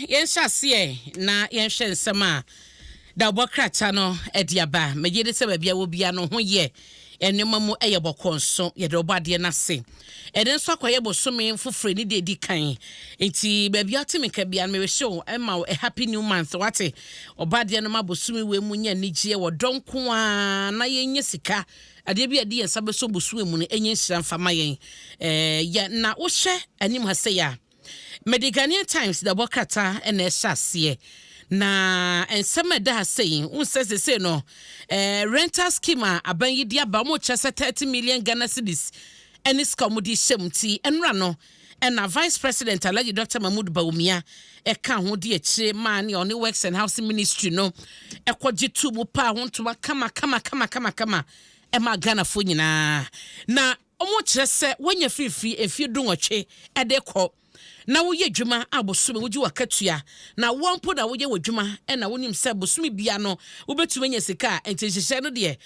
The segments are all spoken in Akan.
yen hyase na yen hwe nsem a da bokrata no ediaba megede se ba bia wo bia no ho ye enema mu eye bokonso ye de obade na se eden so akoye bosome fofore ni de di kan enti ba bia temeka bia me show ema a happy new month wate obade no mabosome we mu nya nigye wo donko a na yenye sika ade bia de yensa beso bosome mu no enye hira mfama yen ya na wo hye anim ha se ya Medigania Times the bokrata ene hyase na ensema da saying unse se no rental scheme aban yi dia ba mo chese 30 million Ghana cedis eni skomudi shemti enra no na Vice President Alhaji Dr. Mahmoud Bawumia ka ho de akire man on the Works and Housing Ministry no ekwoje tu mu pa ho ntoma kama ema Ghana fo nyina na omo chese wonya fifi efi dunwotwe edekọ na wo ye dwuma abosome woji wakatua na wonpo na wo ye wadwuma na wonim se bosome bia no wo betuma nya sika entihyehyɛ no de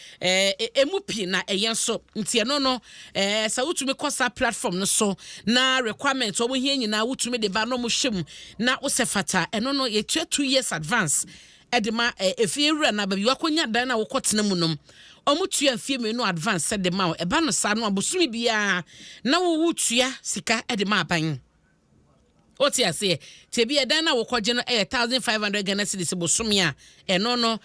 emupi na eyenso ntie no sa wotumi kosa platform no so na requirement wo hia nyina wotumi de ba no mo hwem na wo se fata eno no ye 2 years advance edema efie wura na ba bi wakonya dan na wo kotena mu nom omutua fie menu advance edema e ba no sa no abosome bia na wo wutua sika edema aban Oti ase tebi edan na wokoje no 1500 Ghana cedis bosome a eno no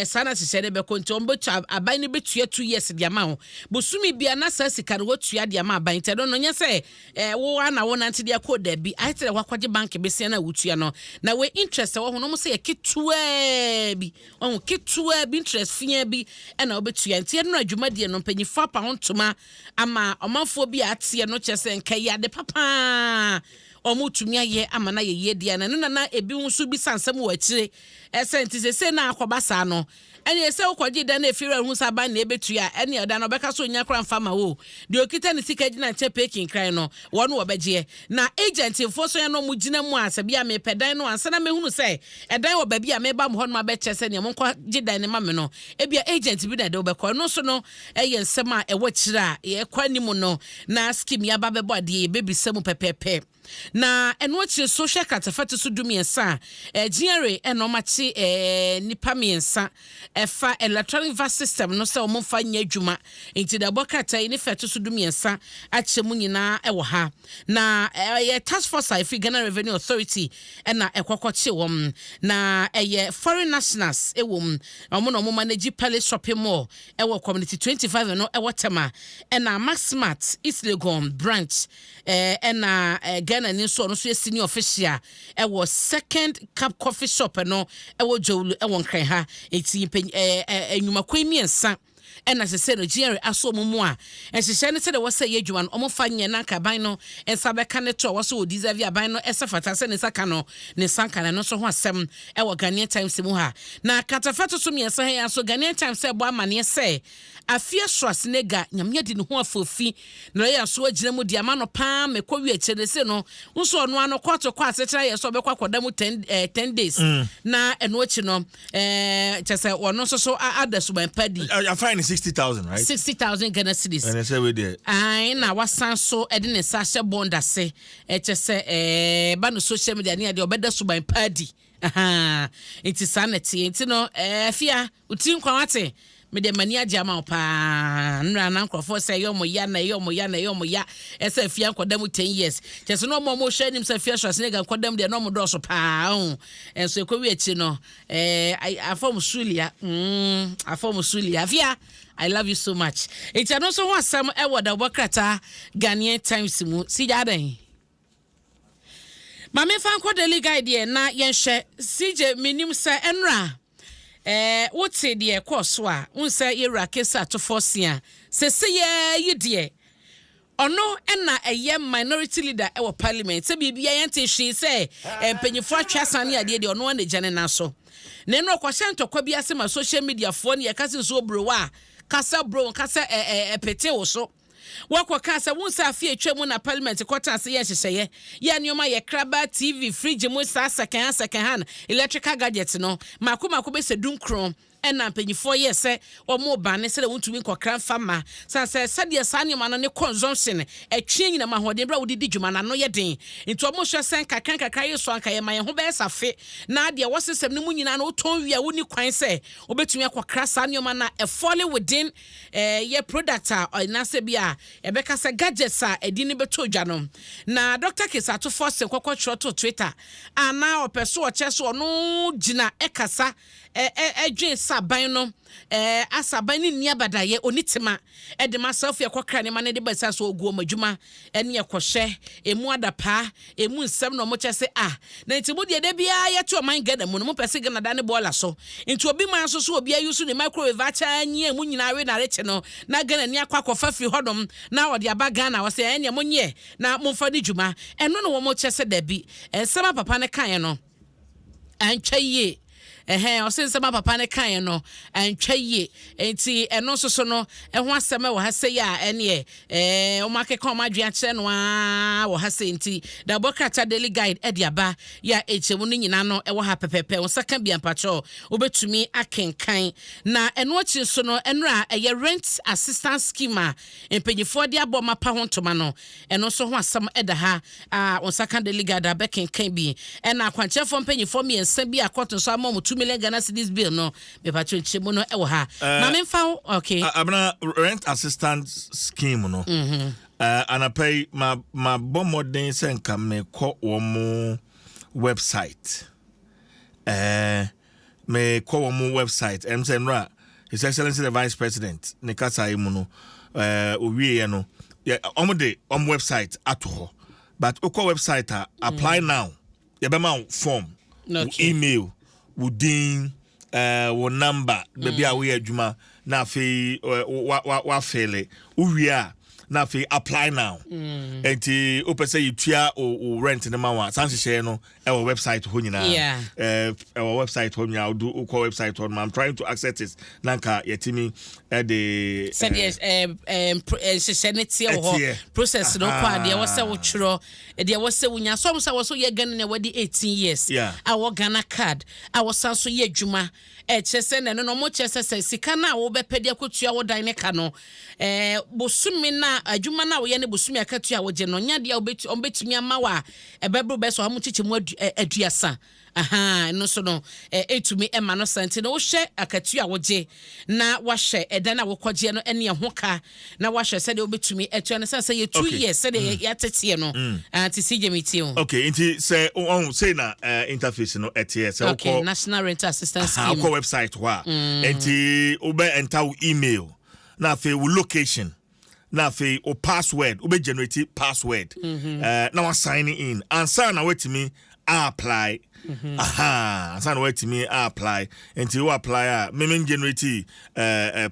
sana se be konti ombetu aban ne betua 2 years dia ma ho bosome bia na sa sika no wotua dia ma aban te no nya se wo ana wo nante dia ko da bi ai tere wakoje bank be se na wotua no na we interest wo ho no mo se ketua bi on ketua bi interest fia bi na obetua ntie no adwuma die no mpanyifo apa ho ntoma ama omanfo bi atie no kyese nkai ade papa omutumi aye amana ye dia na na ebi nso bi sansam wo akire esenti se na akoba sa no ene ese ukoji da na efira hu saba na ebetua ene oda no beka so nya kra mfama wo de okita ne sika gina nche pekin kran no wono wo beje na agent info so ya no mu gina mu asabi a mepedan no ansa na mehunu se edan wo ba bi a meba mo hono abeche se ne mo nkwa gidan ne mame no ebia agent bi na de obekọ no so no eye nsem a ewo kira ye kwani mu no na scheme ya ba bebo ade bebisem pepepe na enwochi social catafatu so dumiensa ginere enomachi nipa miensa efa electronic verse system no se omfa nya adwuma enti da bokata ni fetu so dumiensa achemu nyina ewo ha na task force ifi Ghana Revenue Authority na ekwokoche wom na foreign nationals ewom omo no manage Palace Shopping Mall ewo community 25 no ewo tema na Maxmart East Legon branch na Ghana ni so no so senior official ewo second cup coffee shop no ewo jowlu ewo nkran ha eti enwuma kwemiensa ena se no Jerry aso mumu a ehihye ne se de wo se yedwuma no omofa nye na kaban no ensa beka ne to wo so deserve aban no esafata se ne saka no ne sanka no so ho asem ewo Ghanaian Times mu ha na katafato so miensa he aso Ghanaian Times e bo amane se afia Schwarzenegger nyamnya di ne ho afofi na ya so agina mu di ama no pa mekɔwi akire se no nso ono ano kɔto kɔ asetra ye so bɛkɔ akɔda mu 10 days na eno achi no kyese ono so adasu ban padi I find 60,000 right 60,000 Ghana cedis and I say we there ai na wasan so ede ne sa hye bond ase kyese ba no social media ne ade obeda su ban padi enti sanity enti no afia uti nkwa wate me de mani ajama opa nra na nkrofo say yomo ya esa afia nkoda mu 10 years kyese no mo hwe nim say afia Schwarzenegger nkoda mu de no mo do so pa enso ekowi achi no afom sulia afia I love you so much. It's also what some the Wakrata Ghanaian Times mu si jaden. Mame fan ko daily guide na yenhwe CJ minim sa enra what say de course a unsa yera kesa to force ya se ye de ono na eye minority leader e wo parliament se bibia yente hwe se empanyifo atwasane ade de ono na gane na so na eno kwahye ntokwa bia se ma social media fo ne yakase so bro wa kasa bro kasa pete wo so wako kasa wonsa afie twemu na parliament kwata se ye hyehye ye nioma ye kraba TV fridge mu sa second hand electrical gadgets no makoma ko be se dunkron ɛna mpanyifo yɛ sɛ ɔmo ba ne sɛ wontumi nkɔkra mfama sɛ sɛdeɛ saa nneɛma no ne consumption ɛtwe nyina ma hoɔden bra wodidi dwuma na no yɛ den nti ɔmo hwɛ sɛ nkakra yɛ so anka yɛ ma yɛ ho bɛyɛ safe na deɛ wɔsesɛm no mu nyina no wotɔn wi a woni kwan sɛ wobɛtumi akɔkra saa nneɛma na ɛfɔle within yɛ product a ɔnasɛ bi a ɛbɛka sɛ gadgets a ɛdi ne bɛtɔ dwa no na Dr. Kesato Force kɔkɔ twerɛ to Twitter ana ɔpɛ so ɔkyɛ so ɔno gyina ɛkasa ɛdwen saban no asaban ne ni abadaye onitema ɛde myself yɛkɔkra ne ma ne de bɛsa so oguo madwuma ɛne yɛkɔhwɛ emu adapa emu nsɛm no mo kyɛ sɛ na nti mo de bia yɛto ɔman gada mu no mo pɛse gana da ne bola so nti obi man so obi ayusu ne microwave acha anyi emu nyina we na reche no na gana ni akwakofa fi hodom na ɔde aba Ghana wɔ sɛ ɛne mo nyɛ na mo mfa de dwuma ɛno no mo kyɛ sɛ da bi nsɛm papa ne kan no antwa yie ɔsen sɛ papa ne kan no antwa yie enti ɛno so no ɛho asɛm wɔ ha sɛ ya ɛne ɔmakeka ɔmadwe akyerɛ no wɔ ha sɛ enti da bɔkrata daily guide ɛde aba ya ɛkyɛmu no nyina no ɛwɔ ha pɛpɛpɛ wo saka bia mpatwɔ wobɛtumi akenkan na ɛno akyi so no ɛnora ɛyɛ rent assistance scheme a mpanyifo de abɔ mapa ho ntoma no ɛno so ho asɛm ɛda ha wo saka daily guide abɛkenkan bi ɛna akwankyerɛfo mpanyifo mmiɛnsa bi akɔto so ama mu 2 million Ghana cedis bill no be patro nchemu no ewo ha ma memfa okay abna rent assistance scheme no anapay ma bomodin se nka me kɔ wo website me kɔ wo website say nra His Excellency the Vice President ne kasa yi mu no owie no omode website ato but okɔ website apply now yebema form email within wo number baby a we adwuma na fe wa fele uwia na fe apply now enti opese yitua o rent ne ma wa sanse share no e wo website ho nyina our website ho nyina do ko website ho I'm trying to access it nanka yetimi the said yes senate ho process no kwa de wo se wo twro de wo se wunya so so wo so ye Ghana na wadi 18 years our Ghana card our sanso ye adwuma chese ne no mo chese se sika na wo bepede akotua wo dan ne ka no bosumi na adwuma na wo ye ne bosumi akatua wo je no nya de obetumi ama wa ebebro be so ha mo chiche mu aduasa no so no etumi ema no sante no wo hye akatua wo je na wa hye eda na wo kɔgye no ene ho ka na wa hye se de obetumi etua no se ye 2 years se de ya tete no anti CJMT o okay inti say on say na interface no etie se okay National Rental Assistance Scheme ko website wa enti obe enter email na fe wo location na fe o password obe generate password na wa sign in answer na wetimi apply sign wetimi apply until you apply me generate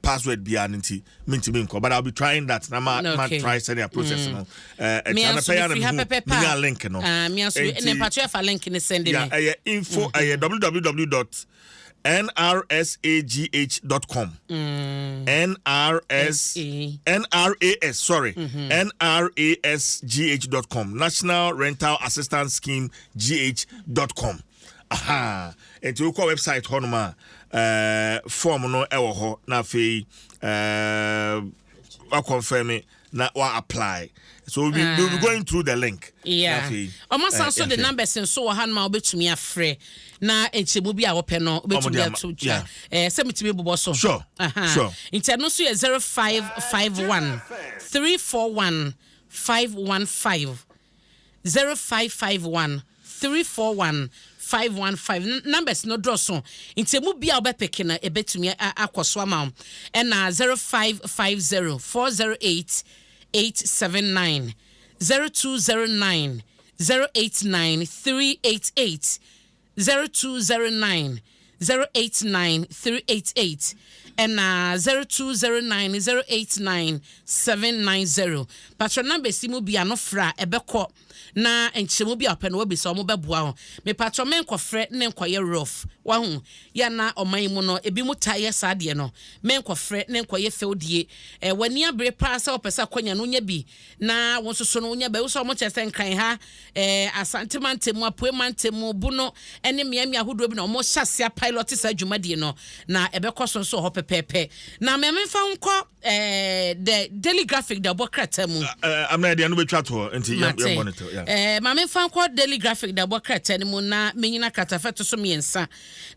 password bia nti mintimi nko but I'll be trying that na ma try send a process no me link no me aso ne patro fa link ne send me info www.nrsagh.com nrasgh.com National Rental Assistance Scheme gh.com and you call website honoma form no ewo ho na fe confirm it na wa apply. So we'll be going through the link. Yeah. Almost also the numbers and so hand ma obetumi afre na enchemu bi a wo pe no obetumi ato ja. Semitimi boboso. Sure. Sure. Interno so 0551 341 515 0551 341 515 numbers no draw so intemu bia obepeke na ebetumi akoso ama and na 0550 408 879 0209 089 388 0209 089 388 ɛna 0209089790 patron number simu bia no fra ebekɔ na enchemu bia opɛ no wabisa omo bɛboa ho me patron men kɔfrɛ ne nkɔyɛ rough wahu ya na ɔman mu no ebi mu taye saade no men kɔfrɛ ne nkɔyɛ feudie wani abre pa sɛ opɛsa kwanya no nya bi na wo soso no nya ba wo so omo kyerɛ sɛ nkran ha asantemantem apoemantem bu no ene miamia hodo bi na omo hyase pilot sa dwumadie no na ebekɔ so so ho pepepe na memfa nkɔ the daily graphic da bokrata mu am na dia no betwa to nti ya monitor memfa nkɔ daily graphic da bokrata mu na menyina katafeto so miensa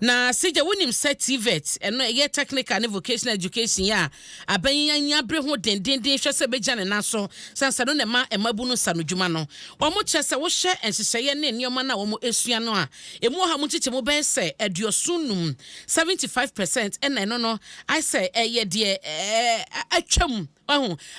na sija wonim set TVET eno ye technical and vocational education ya abanya bre ho dendenden hwɛ sɛ begya ne naso sansa no ne ma emabu no sa no dwuma no omo kyɛ sɛ wo hwɛ ensehye ne nneoma na omo esua no a emu ha mu kyekyɛ mu bɛyɛ sɛ aduosunum 75% ɛna no no I say ye de atwam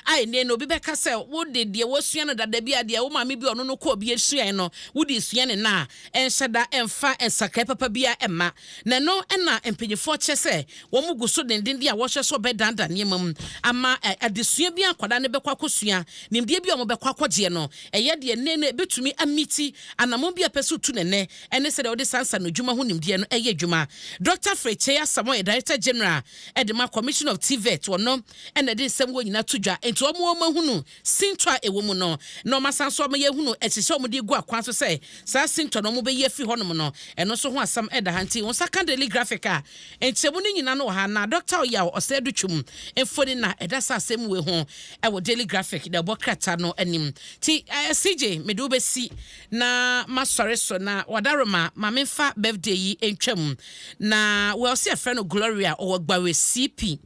ai ne no bi bɛka sɛ wo de de wo sua no dada bi ade wo ma me bi ɔno no kɔ bi esua no wo de sua ne na enhyɛda emfa ensakra papa bi a emma na no ɛna empanyefo kyɛ sɛ wo mu guso denden dia wo hwɛ so bɛdanda ne mam ama adesua bi akwada ne bɛkɔ akosua nimdeɛ bi ɔmo bɛkɔ akɔgye no ɛyɛ de ne betumi amiti anamo bi apɛso tu ne ne ɛne sɛ de wo de sansa no dwuma ho nimdeɛ no ɛyɛ dwuma Dr. Freche Samoy Director General Edema Commission of TVET wono ɛna de nsɛm wo nyina to dwa enti omo hunu sintwa ewo mu no no masanso omo ye hunu ɛhyehyɛ omo de gu akwan so sɛ saa sintwa no omo be ye fi honom no ɛno so ho asam ɛda hanti won saka daily graphic a enti emu ni nyina no ha na Dr. Oya ɔsɛ do twum emfoni na ɛda sa asɛm we ho ɛwɔ daily graphic da bokrata no anim ti CJ medu be si na masɔre so na wadaroma ma memfa birthday yi entwam na we ɔsɛ friend no Gloria ɔwɔ gbawe CP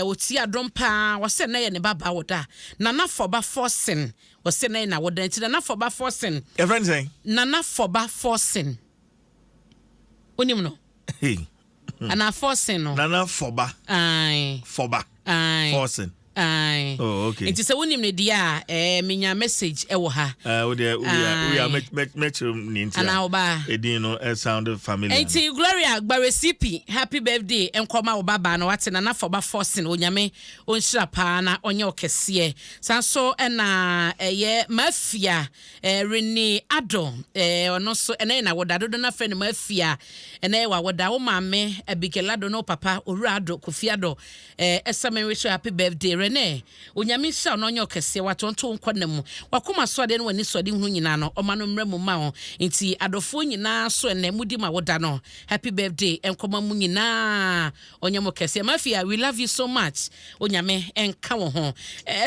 oti Adom pa wose na ye ne baba woda nana foba forcing wose na ye na woda nti nana foba forcing your friend saying nana foba forcing onim no ana forcing no nana foba ai foba ai forcing ai oh okay nti se wonim ne dia menya message ewo ha we are make ni nti ana oba edin no sound familiar nti Gloria gbare CP happy birthday enkoma wo baba na wate na foba forcing onyame onhyira pa na onye okese sanso na eye mafia Rene Adom ono so ena na wodado na friend mafia ena wa woda wo mame Abigelado no papa Orado Kofiado esame wish happy birthday Rene onyame hya no onye okese watonto nkwanam wakoma so ade no wani so ade hu nyina no omano mremu ma ho nti adofo nyina so na mudi ma woda no happy birthday enkoma mu nyina onye mokese mafia we love you so much onyame enka wo ho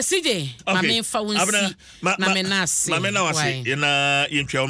CJ mame fa wonsi na menase mame na wase na yentwa